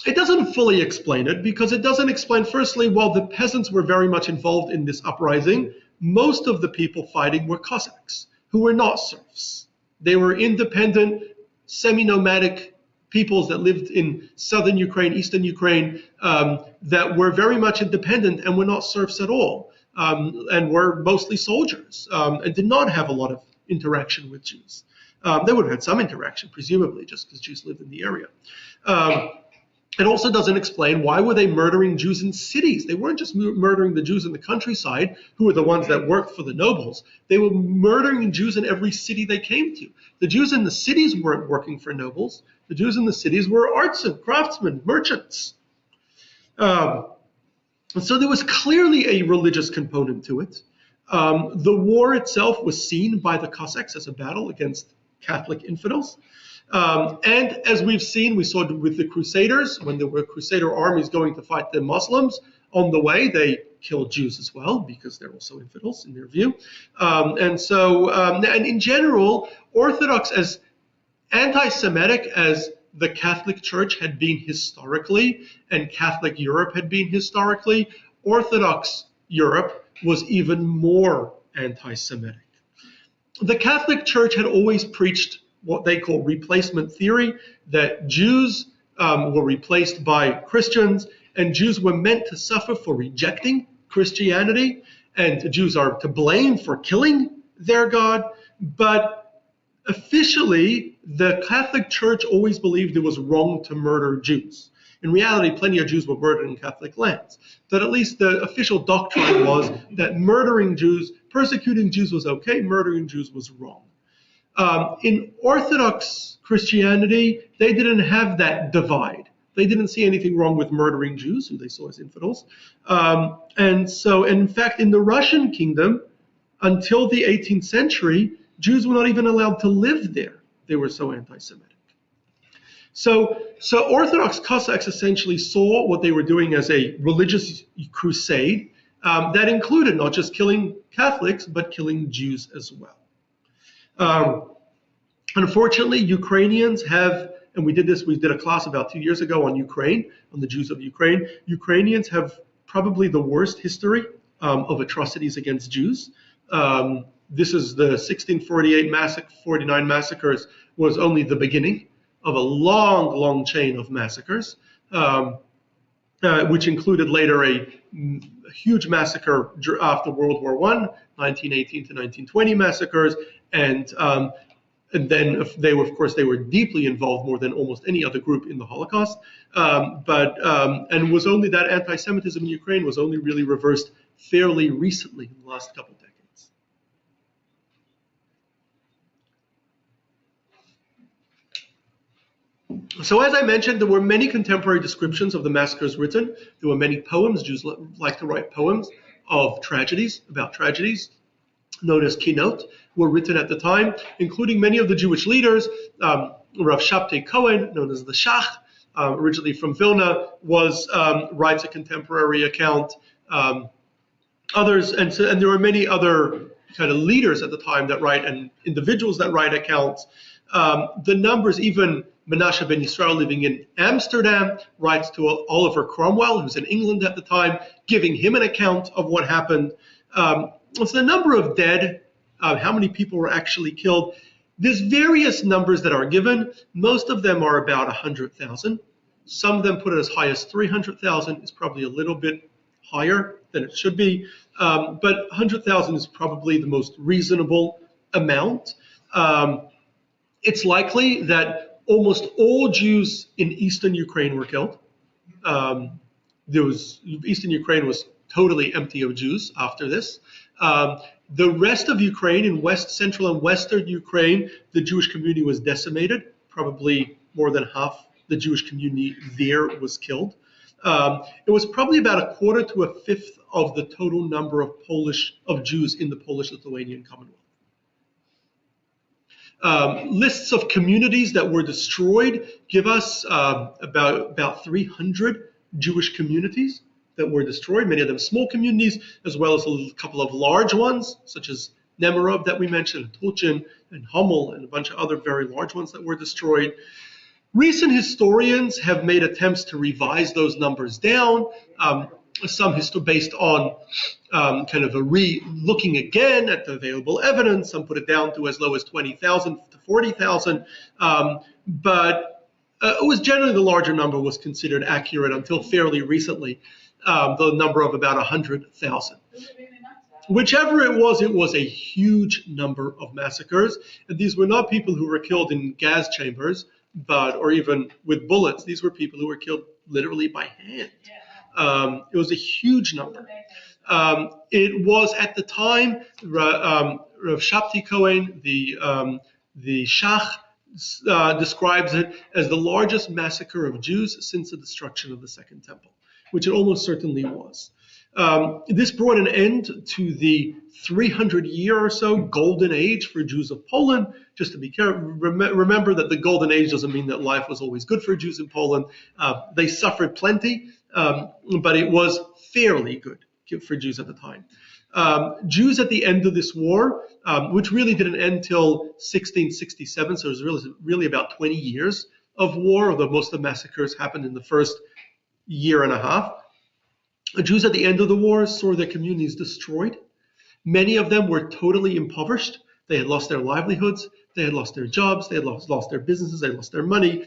It doesn't fully explain it, because it doesn't explain, firstly, while the peasants were very much involved in this uprising, most of the people fighting were Cossacks, who were not serfs. They were independent, semi-nomadic peoples that lived in southern Ukraine, eastern Ukraine, that were very much independent and were not serfs at all, and were mostly soldiers, and did not have a lot of interaction with Jews. They would have had some interaction, presumably, just because Jews lived in the area. It also doesn't explain why were they murdering Jews in cities. They weren't just murdering the Jews in the countryside, who were the ones that worked for the nobles. They were murdering Jews in every city they came to. The Jews in the cities weren't working for nobles. The Jews in the cities were artisan, craftsmen, merchants. So there was clearly a religious component to it. The war itself was seen by the Cossacks as a battle against Catholic infidels. And as we've seen, we saw with the Crusaders, when there were Crusader armies going to fight the Muslims, on the way they killed Jews as well, because they're also infidels in their view. And in general, Orthodox, as anti-Semitic as the Catholic Church had been historically, and Catholic Europe had been historically, Orthodox Europe was even more anti-Semitic. The Catholic Church had always preached what they call replacement theory, that Jews were replaced by Christians, and Jews were meant to suffer for rejecting Christianity, and Jews are to blame for killing their God. But officially, the Catholic Church always believed it was wrong to murder Jews. In reality, plenty of Jews were murdered in Catholic lands. But at least the official doctrine was that murdering Jews, persecuting Jews was okay, murdering Jews was wrong. In Orthodox Christianity, they didn't have that divide. They didn't see anything wrong with murdering Jews, who they saw as infidels. And in fact, in the Russian kingdom, until the 18th century, Jews were not even allowed to live there. They were so anti-Semitic. So Orthodox Cossacks essentially saw what they were doing as a religious crusade that included not just killing Catholics, but killing Jews as well. Unfortunately, Ukrainians have, and we did a class about 2 years ago on Ukraine, on the Jews of Ukraine. Ukrainians have probably the worst history of atrocities against Jews. This is the 1648 massacre, 49 massacres was only the beginning of a long, long chain of massacres, which included later a huge massacre after World War I, 1918 to 1920 massacres, and then they were deeply involved, more than almost any other group, in the Holocaust. And was only that anti-Semitism in Ukraine was only really reversed fairly recently, in the last couple of decades. So as I mentioned, there were many contemporary descriptions of the massacres written. There were many poems. Jews like to write poems of tragedies, about tragedies, known as kinot, were written at the time, including many of the Jewish leaders. Rav Shabtai Cohen, known as the Shach, originally from Vilna, writes a contemporary account. Others, and there were many other kind of leaders at the time that write, and individuals that write accounts. The numbers, even Menashe ben Yisrael, living in Amsterdam, writes to Oliver Cromwell, who's in England at the time, giving him an account of what happened. So the number of dead, how many people were actually killed, there's various numbers that are given. Most of them are about 100,000. Some of them put it as high as 300,000. It's probably a little bit higher than it should be. But 100,000 is probably the most reasonable amount. It's likely that almost all Jews in eastern Ukraine were killed. Eastern Ukraine was totally empty of Jews after this. The rest of Ukraine, in central and western Ukraine, the Jewish community was decimated. Probably more than half the Jewish community there was killed. It was probably about a quarter to a fifth of the total number of Jews in the Polish-Lithuanian Commonwealth. Lists of communities that were destroyed give us about 300 Jewish communities that were destroyed, many of them small communities, as well as a couple of large ones, such as Nemirov that we mentioned, Tulchin and Hummel, and a bunch of other very large ones that were destroyed. Recent historians have made attempts to revise those numbers down, some based on kind of looking again at the available evidence. Some put it down to as low as 20,000 to 40,000, but it was generally the larger number was considered accurate until fairly recently, the number of about 100,000. Whichever it was a huge number of massacres, and these were not people who were killed in gas chambers, or even with bullets. These were people who were killed literally by hand. Yeah. It was a huge number. It was at the time, Rav Shabtai Cohen, the Shach, describes it as the largest massacre of Jews since the destruction of the Second Temple, which it almost certainly was. This brought an end to the 300-year or so golden age for Jews of Poland. Just to be careful, remember that the golden age doesn't mean that life was always good for Jews in Poland. They suffered plenty, but it was fairly good for Jews at the time. Jews at the end of this war, which really didn't end till 1667, so it was really about 20 years of war, although most of the massacres happened in the first year and a half. Jews at the end of the war saw their communities destroyed. Many of them were totally impoverished. They had lost their livelihoods, they had lost their jobs, they had lost their businesses, they had lost their money.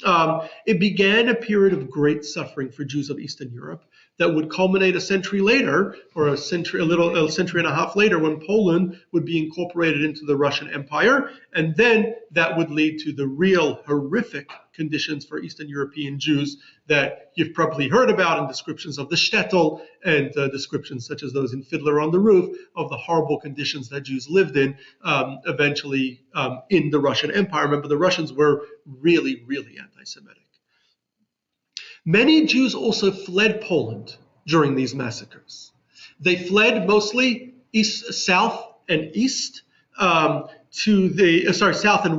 It began a period of great suffering for Jews of Eastern Europe that would culminate a century later, or a century and a half later, when Poland would be incorporated into the Russian Empire, and then that would lead to the real horrific conditions for Eastern European Jews that you've probably heard about in descriptions of the shtetl and descriptions such as those in Fiddler on the Roof of the horrible conditions that Jews lived in eventually in the Russian Empire. Remember, the Russians were really, really anti-Semitic. Many Jews also fled Poland during these massacres. They fled mostly south and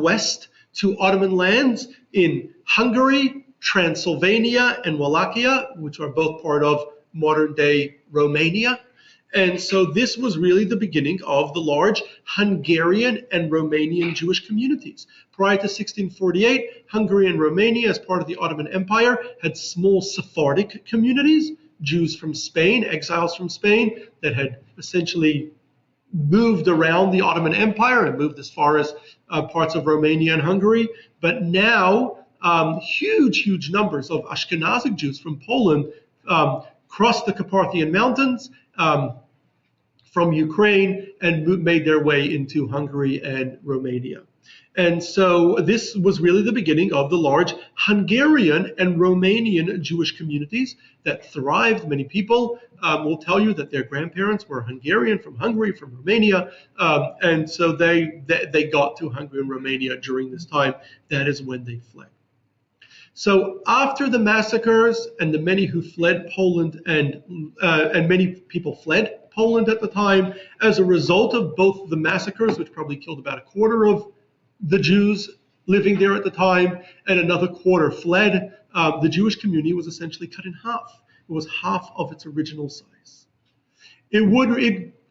west to Ottoman lands in Hungary, Transylvania, and Wallachia, which are both part of modern-day Romania. And so this was really the beginning of the large Hungarian and Romanian Jewish communities. Prior to 1648, Hungary and Romania, as part of the Ottoman Empire, had small Sephardic communities, Jews from Spain, exiles from Spain, that had essentially moved around the Ottoman Empire and moved as far as parts of Romania and Hungary. But now, huge numbers of Ashkenazic Jews from Poland crossed the Carpathian Mountains from Ukraine and made their way into Hungary and Romania. And so this was really the beginning of the large Hungarian and Romanian Jewish communities that thrived. Many people will tell you that their grandparents were Hungarian, from Hungary, from Romania, and so they got to Hungary and Romania during this time. That is when they fled. So after the massacres and the many who fled Poland, and many people fled Poland at the time, as a result of both the massacres, which probably killed about a quarter of the Jews living there at the time, and another quarter fled, the Jewish community was essentially cut in half. It was half of its original size. It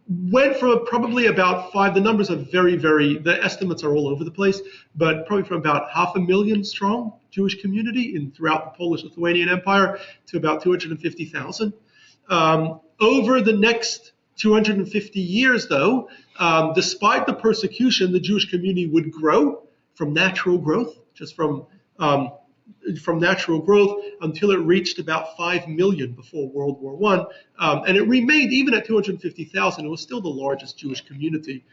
went from probably about the numbers are the estimates are all over the place, but probably from about 500,000 strong Jewish community throughout the Polish-Lithuanian Empire to about 250,000. Over the next 250 years, though, despite the persecution, the Jewish community would grow from natural growth, just from natural growth, until it reached about 5 million before World War I. And it remained, even at 250,000, it was still the largest Jewish community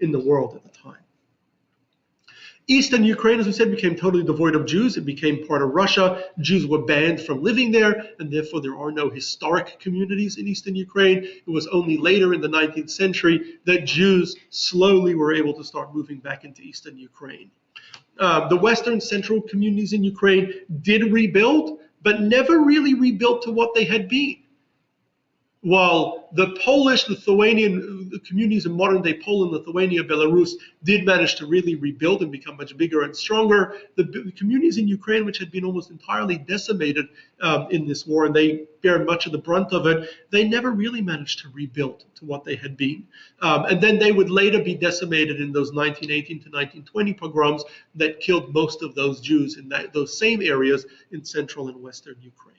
in the world at the time. Eastern Ukraine, as we said, became totally devoid of Jews. It became part of Russia. Jews were banned from living there, and therefore there are no historic communities in Eastern Ukraine. It was only later in the 19th century that Jews slowly were able to start moving back into Eastern Ukraine. The Western Central communities in Ukraine did rebuild, but never really rebuilt to what they had been. While the Polish, Lithuanian communities in modern-day Poland, Lithuania, Belarus did manage to really rebuild and become much bigger and stronger, the communities in Ukraine, which had been almost entirely decimated in this war, and they bear much of the brunt of it, they never really managed to rebuild to what they had been. And then they would later be decimated in those 1918 to 1920 pogroms that killed most of those Jews in those same areas in central and western Ukraine.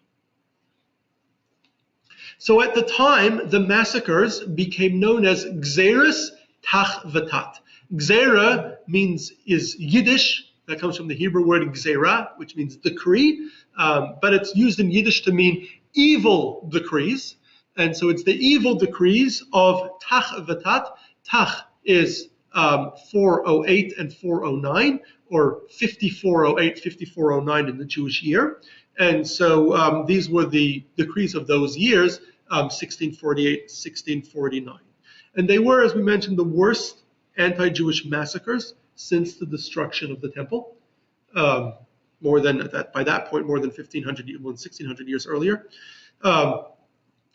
So at the time, the massacres became known as Gzeras Tach V'Tat. Gzera is Yiddish. That comes from the Hebrew word gzera, which means decree, but it's used in Yiddish to mean evil decrees. And so it's the evil decrees of Tach V'Tat. Tach is 408 and 409, or 5408, 5409 in the Jewish year. And so these were the decrees of those years, 1648, 1649. And they were, as we mentioned, the worst anti-Jewish massacres since the destruction of the temple. More than that, by that point, more than 1600 years earlier.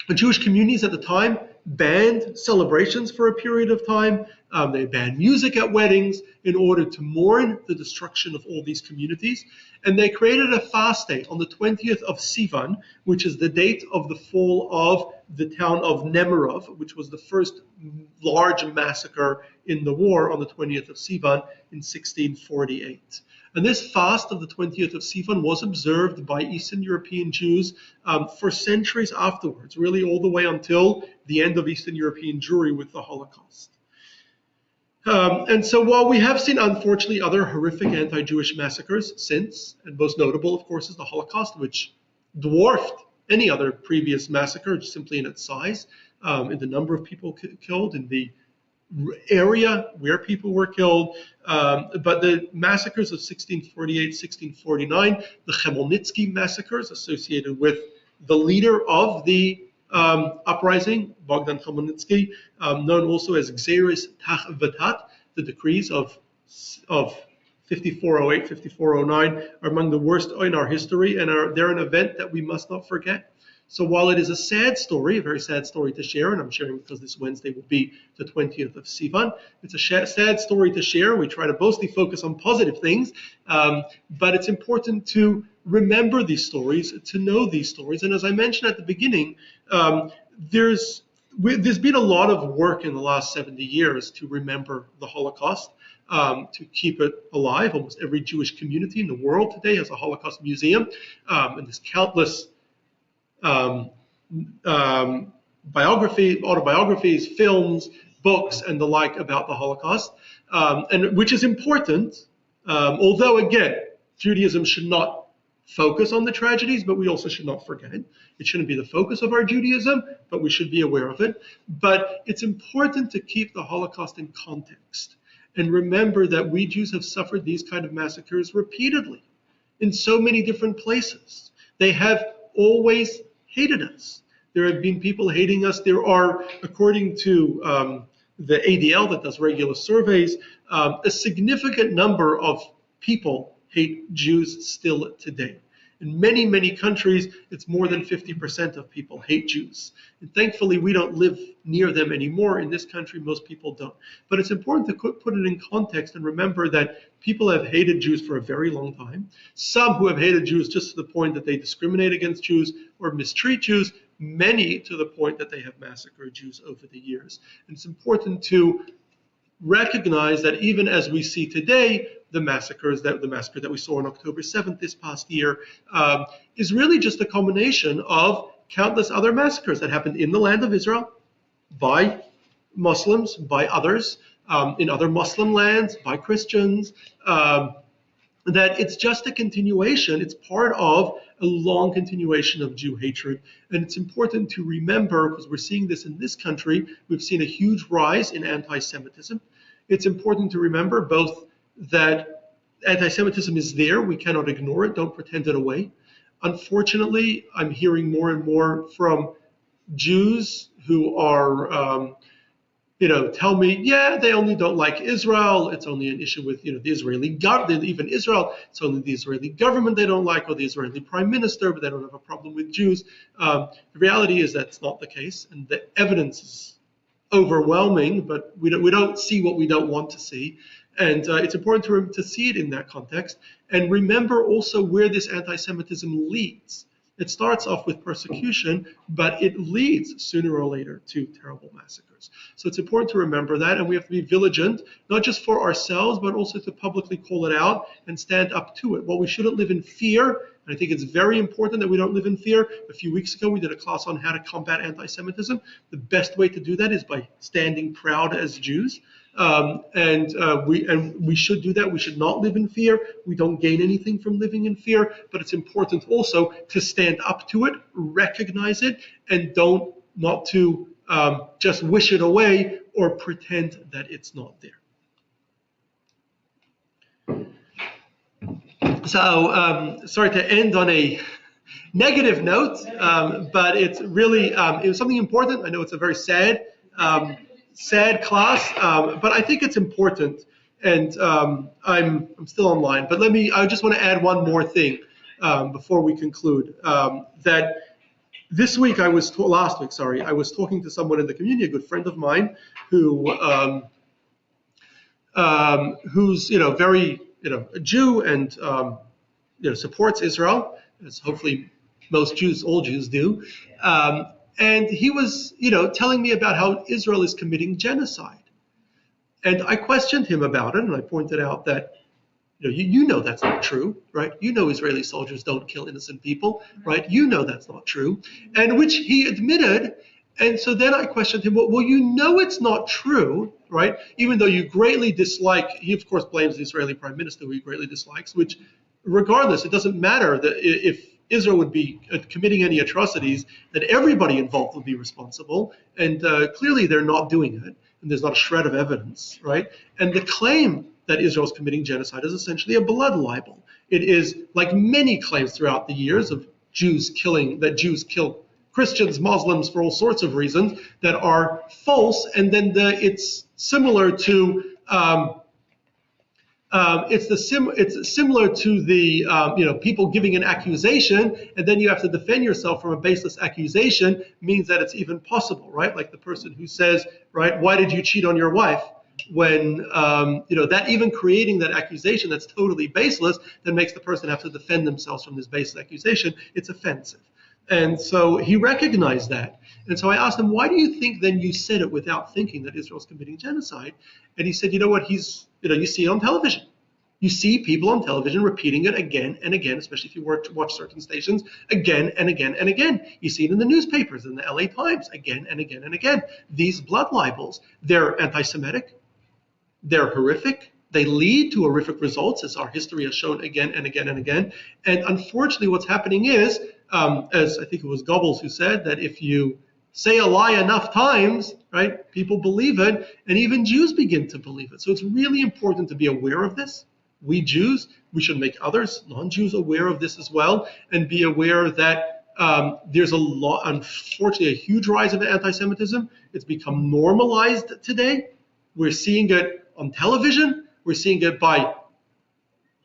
The Jewish communities at the time banned celebrations for a period of time. They banned music at weddings in order to mourn the destruction of all these communities. And they created a fast day on the 20th of Sivan, which is the date of the fall of the town of Nemirov, which was the first large massacre in the war on the 20th of Sivan in 1648. And this fast of the 20th of Sivan was observed by Eastern European Jews for centuries afterwards, really all the way until the end of Eastern European Jewry with the Holocaust. And so while we have seen, unfortunately, other horrific anti-Jewish massacres since, and most notable, of course, is the Holocaust, which dwarfed any other previous massacre simply in its size, in the number of people killed, in the area where people were killed, but the massacres of 1648, 1649, the Khmelnitsky massacres associated with the leader of the uprising, Bogdan Khmelnitsky, known also as Gzeres Tach V'Tat, the decrees of 5408, 5409, are among the worst in our history, and they're an event that we must not forget. So while it is a sad story, a very sad story to share, and I'm sharing because this Wednesday will be the 20th of Sivan, it's a sad story to share. We try to mostly focus on positive things, but it's important to remember these stories, to know these stories. And as I mentioned at the beginning, there's been a lot of work in the last 70 years to remember the Holocaust, to keep it alive. Almost every Jewish community in the world today has a Holocaust museum, and there's countless autobiographies, films, books, and the like about the Holocaust, and which is important. Although, again, Judaism should not focus on the tragedies, but we also should not forget it. It shouldn't be the focus of our Judaism, but we should be aware of it. But it's important to keep the Holocaust in context and remember that we Jews have suffered these kind of massacres repeatedly in so many different places. They have always hated us. There have been people hating us. There are, according to the ADL that does regular surveys, a significant number of people hate Jews still today. In many, many countries, it's more than 50% of people hate Jews. And thankfully, we don't live near them anymore. In this country, most people don't. But it's important to put it in context and remember that people have hated Jews for a very long time. Some who have hated Jews just to the point that they discriminate against Jews or mistreat Jews, many to the point that they have massacred Jews over the years. And it's important to recognize that even as we see today, the massacre that we saw on October 7th this past year is really just a combination of countless other massacres that happened in the land of Israel by Muslims, by others, in other Muslim lands, by Christians, that it's just a continuation. It's part of a long continuation of Jew hatred. And it's important to remember, because we're seeing this in this country, we've seen a huge rise in anti-Semitism. It's important to remember both that anti-Semitism is there, we cannot ignore it, don't pretend it away. Unfortunately, I'm hearing more and more from Jews who are, tell me, yeah, they only don't like Israel. It's only an issue with, the Israeli government, even Israel. It's only the Israeli government they don't like, or the Israeli prime minister, but they don't have a problem with Jews. The reality is that's not the case, and the evidence is overwhelming, but we don't see what we don't want to see. And it's important to see it in that context. And remember also where this anti-Semitism leads. It starts off with persecution, but it leads sooner or later to terrible massacres. So it's important to remember that, and we have to be vigilant, not just for ourselves, but also to publicly call it out and stand up to it. Well, we shouldn't live in fear, and I think it's very important that we don't live in fear. A few weeks ago, we did a class on how to combat anti-Semitism. The best way to do that is by standing proud as Jews. We should do that. We should not live in fear. We don't gain anything from living in fear, but it's important also to stand up to it, recognize it, and not to just wish it away or pretend that it's not there. So sorry to end on a negative note, but it's really it was something important. I know it's a very sad class, but I think it's important, and I'm still online. But I just want to add one more thing before we conclude. That this week last week, sorry, I was talking to someone in the community, a good friend of mine, who's very a Jew and supports Israel, as hopefully all Jews do. And he was telling me about how Israel is committing genocide. And I questioned him about it, and I pointed out that you know that's not true, right? You know Israeli soldiers don't kill innocent people, right? You know that's not true, and which he admitted. And so then I questioned him, well, you know it's not true, right? Even though you greatly dislike, he of course blames the Israeli prime minister, who he greatly dislikes, which regardless, it doesn't matter that if Israel would be committing any atrocities, that everybody involved would be responsible. And clearly they're not doing it, and there's not a shred of evidence, right? And the claim that Israel is committing genocide is essentially a blood libel. It is like many claims throughout the years of Jews kill Christians, Muslims for all sorts of reasons that are false, and then it's similar to it's similar to the people giving an accusation, and then you have to defend yourself from a baseless accusation. Means that it's even possible, right? Like the person who says, right, why did you cheat on your wife? When that even creating that accusation that's totally baseless, that makes the person have to defend themselves from this baseless accusation. It's offensive. And so he recognized that. And so I asked him, why do you think then you said it without thinking that Israel's committing genocide? And he said, you know what, you see it on television. You see people on television repeating it again and again, especially if you watch certain stations, again and again and again. You see it in the newspapers, in the LA Times, again and again and again. These blood libels, they're anti-Semitic, they're horrific, they lead to horrific results, as our history has shown again and again and again. And unfortunately, what's happening is, as I think it was Goebbels who said, that if you say a lie enough times, right, people believe it, and even Jews begin to believe it. So it's really important to be aware of this. We Jews, we should make others, non-Jews, aware of this as well, and be aware that there's unfortunately, a huge rise of anti-Semitism. It's become normalized today. We're seeing it on television. We're seeing it by,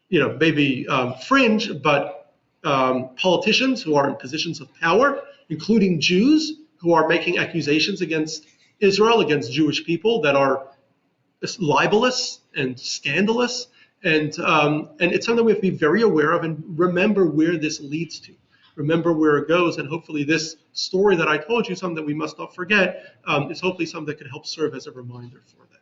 maybe fringe, but politicians who are in positions of power, including Jews, who are making accusations against Israel, against Jewish people that are libelous and scandalous. And it's something we have to be very aware of and remember where this leads to. Remember where it goes, and hopefully this story that I told you, something that we must not forget, is hopefully something that can help serve as a reminder for that.